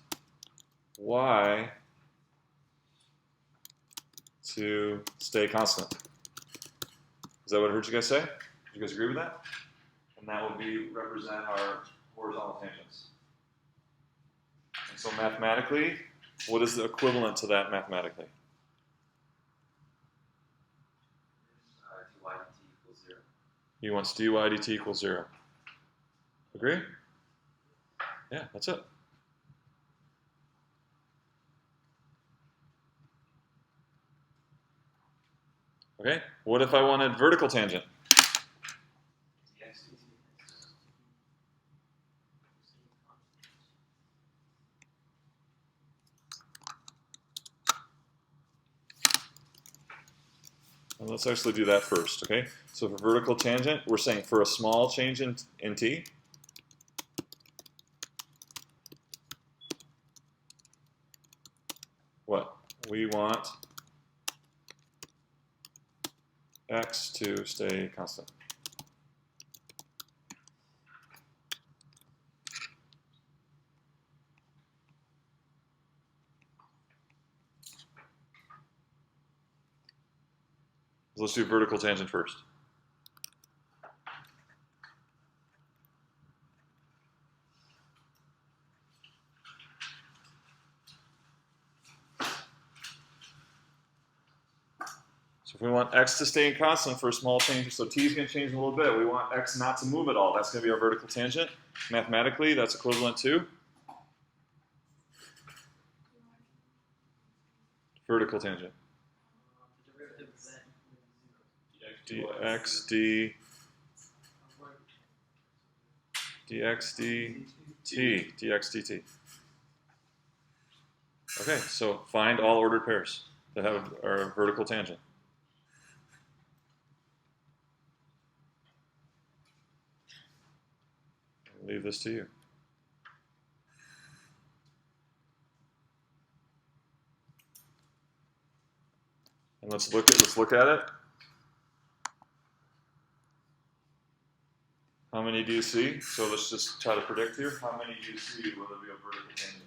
y to stay constant. Is that what I heard you guys say? Do you guys agree with that? And that would be represent our horizontal tangents. And so mathematically, what is the equivalent to that mathematically? dy dt equals 0. He wants dy dt equals 0. Agree? Yeah, that's it. Okay, what if I wanted vertical tangent? dx dt. Well, let's actually do that first, okay? So for vertical tangent, we're saying for a small change in t, what? We want x to stay constant. Let's do vertical tangent first. So if we want x to stay constant for a small change, so t is going to change a little bit. We want x not to move at all. That's going to be our vertical tangent. Mathematically, that's equivalent to vertical tangent. The derivative of that equals 0. dx d dx dt dx dt. Okay, so find all ordered pairs that have our vertical tangent. I'll leave this to you. And let's look at it. How many do you see? So let's just try to predict here. How many do you see will there be a vertical tangent?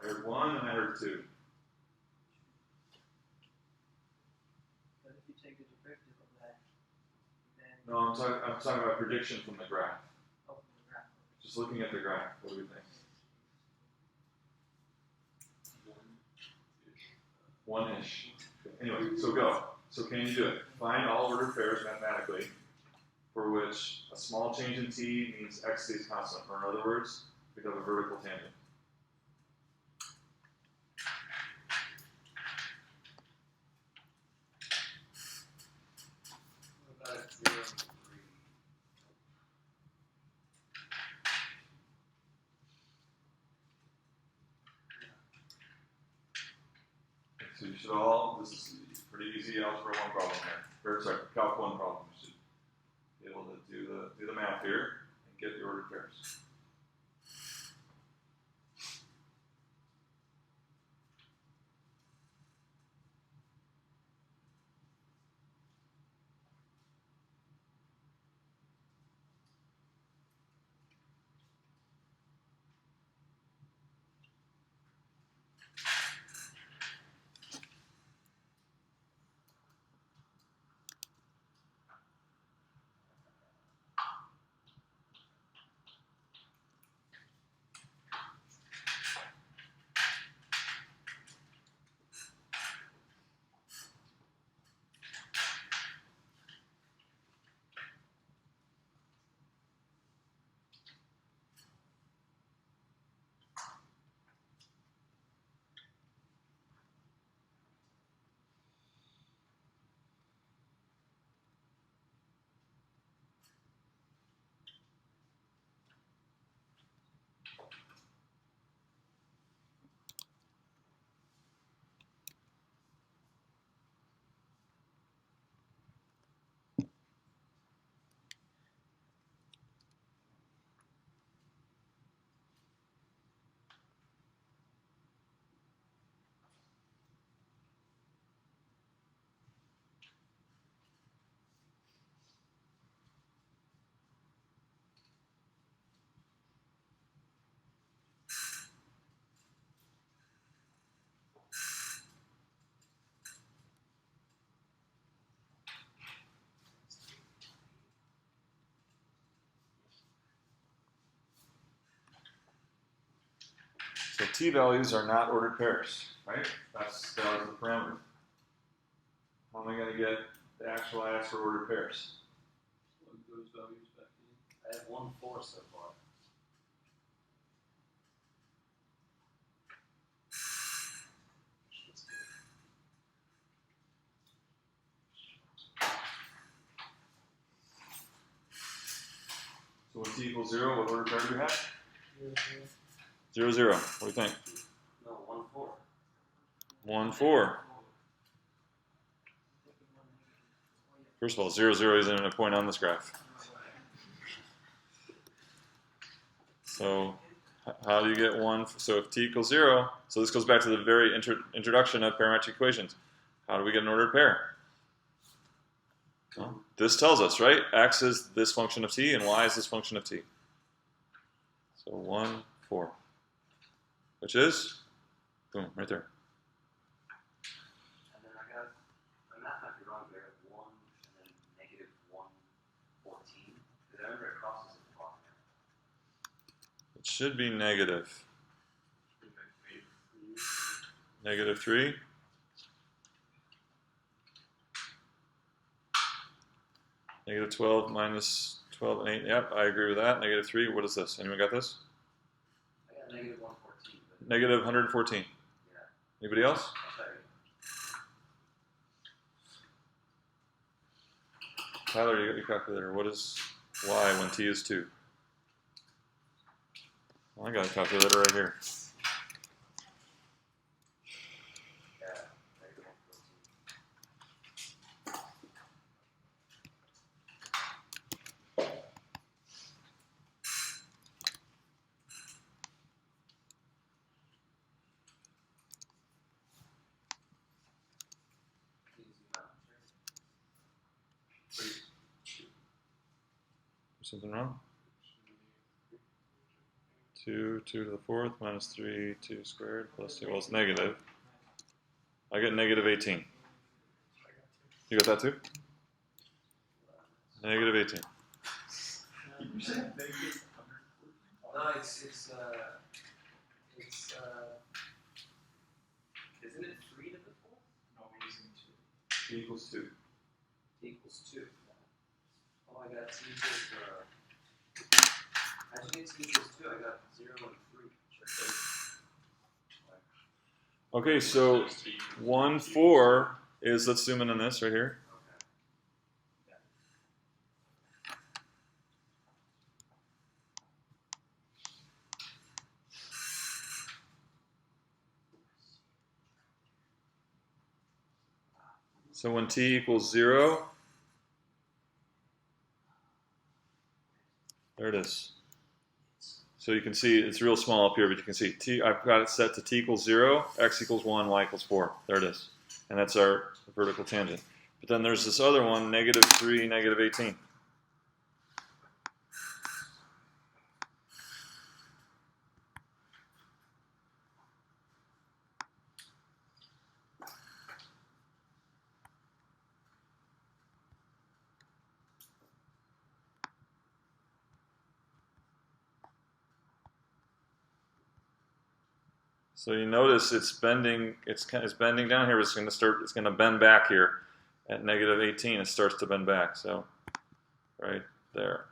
I heard 1 and I heard 2. But if you take the derivative of that, then No, I'm talking about prediction from the graph. from the graph. Just looking at the graph, what do we think? 1-ish. Anyway, so go. So can you do it? Find all ordered pairs mathematically for which a small change in t means x stays constant. Or in other words, we have a vertical tangent. What about 0 and 3? So you should all, this is pretty easy algebra 1 problem here. Or sorry, calc 1 problem. You should be able to do the math here and get the ordered pairs. t values are not ordered pairs, right? That's the value of the parameter. How am I going to get the actual I asked for ordered pairs? Plug those values back in. I have 1-4 so far. So when t equals 0, what ordered pair do you have? 0, 0. What do you think? No, 1-4. 1, 4. First of all, 0, 0 isn't a point on this graph. So how do you get 1? So if t equals 0, so this goes back to the very introduction of parametric equations. How do we get an ordered pair? Well, this tells us, right? X is this function of t, and y is this function of t. So 1, 4. Which is? Boom, right there. And then I got, my math might be wrong, but I got 1 and then negative 114. Because I remember it crosses at the bottom there. It should be negative. Negative 3. Negative 12 minus 12 and 8. Yep, I agree with that. Negative 3. What is this? Anyone got this? I got negative 114. But Negative 114. yeah, Anybody else? I'll tell you. Tyler, you got your calculator. What is y when t is 2? Well, I got a calculator right here. Yeah, negative 114. Easy math, right? Something wrong? 2 to the 4th minus 3, 2 squared plus 2. Well, it's negative. I get negative 18. You got that too? Negative 18. You said negative 100. No, it's isn't it 3 to the 4th? No, we're using 2. T equals 2. T equals 2. Oh, I got T equals, how'd you get T equals 2? I got 0 and 3. Okay, so 1, 4 is, let's zoom in on this right here. Okay. So when t equals 0, there it is. So you can see it's real small up here, but you can see t. I've got it set to t equals 0, x equals 1, y equals 4. There it is. And that's our vertical tangent. But then there's this other one, negative 3, negative 18. So you notice it's bending. It's bending down here. It's going to start. It's going to bend back here at negative 18. It starts to bend back. So right there.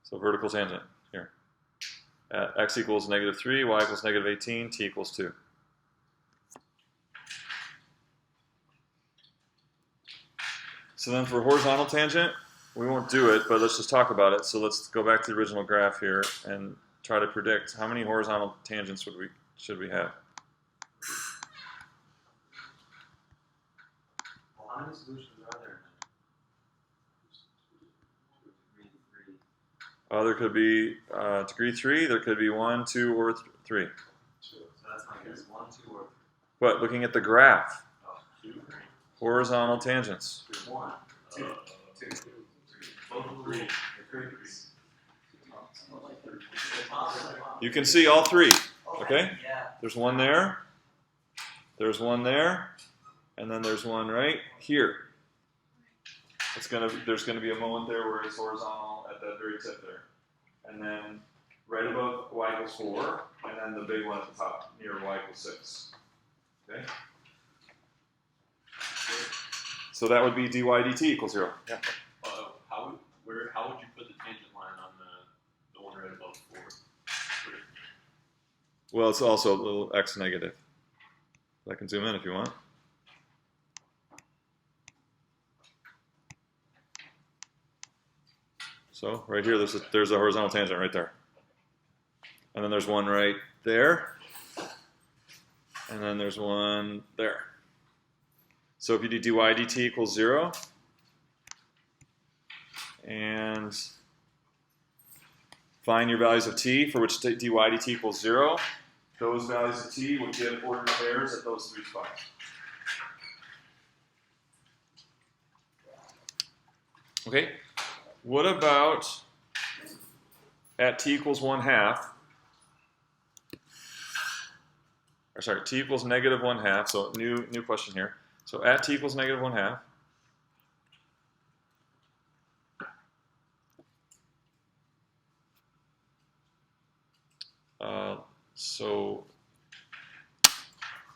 So vertical tangent here. At x equals negative 3, y equals negative 18, t equals 2. So then for horizontal tangent, we won't do it, but let's just talk about it. So let's go back to the original graph here and try to predict how many horizontal tangents should we have. Well, how many solutions are there? There could be degree 3, there could be 1, 2, or 3. So that's my guess. 1, 2, or 3. But looking at the graph, Oh, 2, 3. horizontal tangents. 1, 2, 2, 3. Both of them. You can see all 3, okay? Yeah. There's one there, there's one there, and then there's one right here. there's gonna be a moment there where it's horizontal at that very tip there, and then right above y equals 4, and then the big one at the top near y equals 6. Okay. So that would be dy dt equals 0. Yeah. How would you put the tangent line on the one right above 4? Well, it's also a little x negative. I can zoom in if you want. So right here, there's a horizontal tangent right there. And then there's one right there. And then there's one there. So if you do dy dt equals 0, and find your values of t for which dy dt equals 0, those values of t will give ordered pairs at those 3 spots. Okay, what about at t equals 1/2? Or sorry, t equals negative 1/2. So new question here. So at t equals negative 1/2. So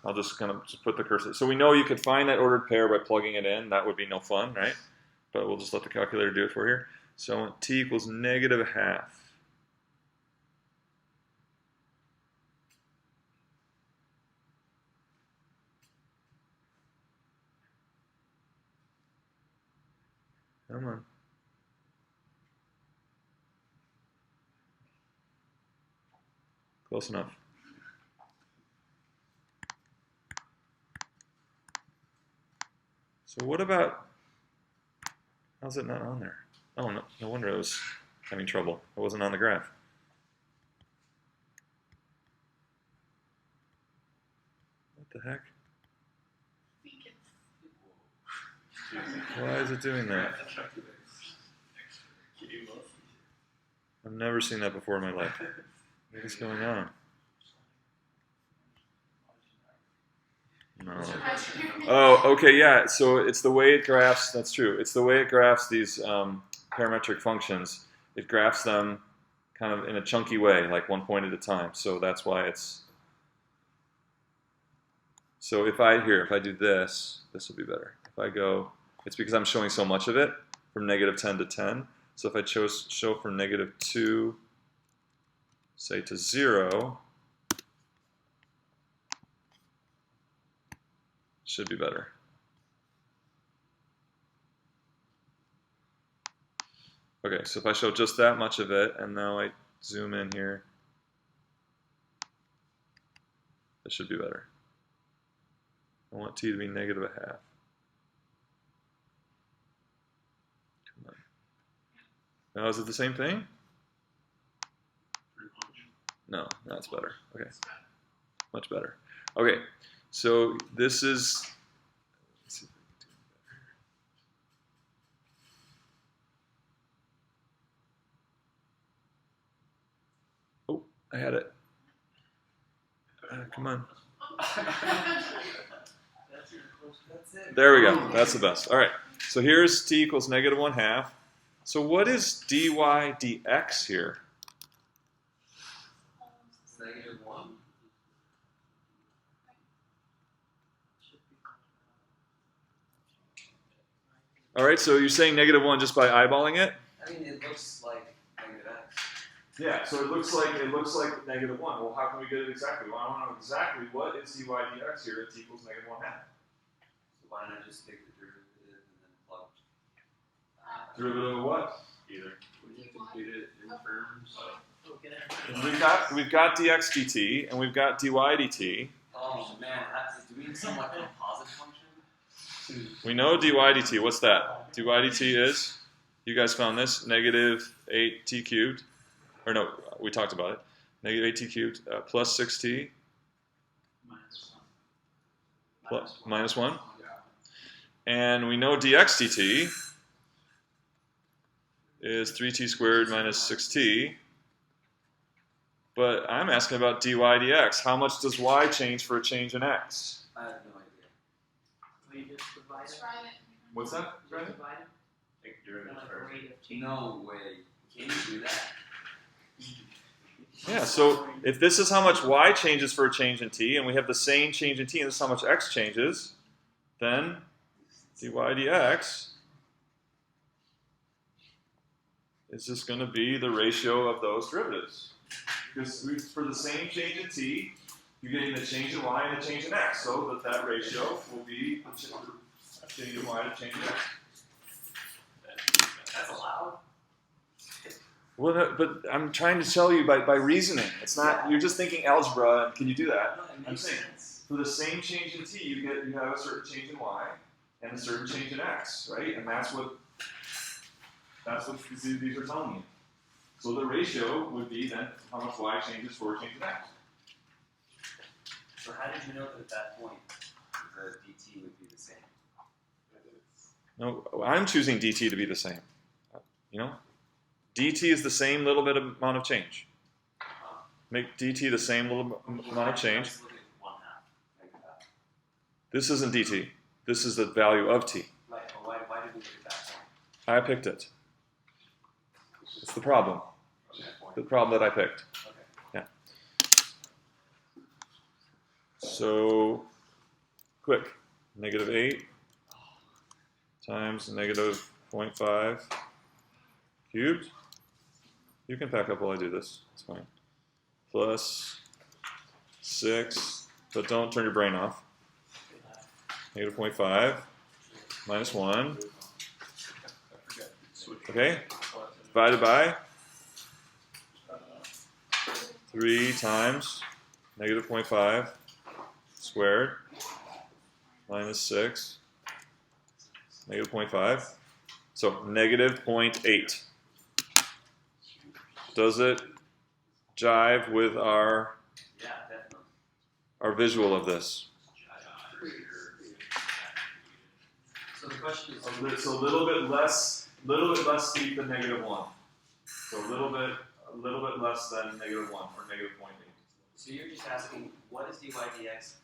I'll just kind of put the cursor. So we know you could find that ordered pair by plugging it in. That would be no fun, right? But we'll just let the calculator do it for here. So t equals negative 1/2. Come on. Close enough. So what about, how's it not on there? Oh, no wonder I was having trouble. It wasn't on the graph. What the heck? I think it's Why is it doing that? I've never seen that before in my life. What is going on? No. Oh, okay, yeah. So it's the way it graphs. That's true. It's the way it graphs these parametric functions. It graphs them kind of in a chunky way, like one point at a time. So that's why it's. So if I do this, this will be better. If I go, it's because I'm showing so much of it from negative 10 to 10. So if I show from negative 2, say to 0. Should be better. Okay, so if I show just that much of it, and now I zoom in here, it should be better. I want t to be negative 1/2. Come on. Now, is it the same thing? No, that's better. Okay, much better. Okay. So this is, let's see if I can do it better. Oh, I had it. Come on. There we go. That's the best. All right. So here's t equals negative 1/2. So what is dy dx here? It's negative 1. All right, so you're saying negative 1 just by eyeballing it? I mean, it looks like negative x. Yeah, so it looks like negative 1. Well, how can we get it exactly? Well, I want to know exactly what is dy dx here at t equals negative 1/2. So why don't I just take the derivative and then plug? Derivative of what? Either. We have to get it in terms. We've got dx dt and we've got dy dt. Oh man, do we need some like composite function? We know dy dt. What's that? dy dt is, you guys found this, negative 8t cubed. Or no, we talked about it. Negative 8t cubed plus 6t minus 1. And we know dx dt is 3t squared minus 6t. But I'm asking about dy dx. How much does y change for a change in x? I have no idea. So you just divide it. try it. What's that? Just divide it. doing this Like a first. rate of change. No way. Can you do that? Yeah, so if this is how much y changes for a change in t, and we have the same change in t, and this is how much x changes, then dy dx is just going to be the ratio of those derivatives. Because for the same change in t, you're getting the change in y and the change in x, so that ratio will be the change in y to change in x. That's allowed. Well, no, but I'm trying to tell you by reasoning. It's not, you're just thinking algebra, and can you do that? No, it I'm makes saying, sense. for the same change in t, you have a certain change in y and a certain change in x, right? And that's what these are telling you. So the ratio would be then how much y changes for a change in x. So how did you know that at that point the dt would be the same? No, I'm choosing dt to be the same. You know, dt is the same little bit of amount of change. Make dt the same little amount of change. Let's look at 1/2. Like that. This isn't dt. This is the value of t. Like, why did we look at that point? I picked it. It's the problem. Okay, point. The problem that I picked. Okay. Yeah. So, quick. -8 times -0.5 cubed. You can pack up while I do this. It's fine. Plus 6, but don't turn your brain off. -0.5 minus 1. Okay? Divided by 3 times -0.5 squared minus 6 -0.5. So -0.8. Does it jive with our Yeah, definitely. visual of this? So the question is, So a little bit less steep than -1. So a little bit less than -1 or -0.8. so you're just asking, what is dy dx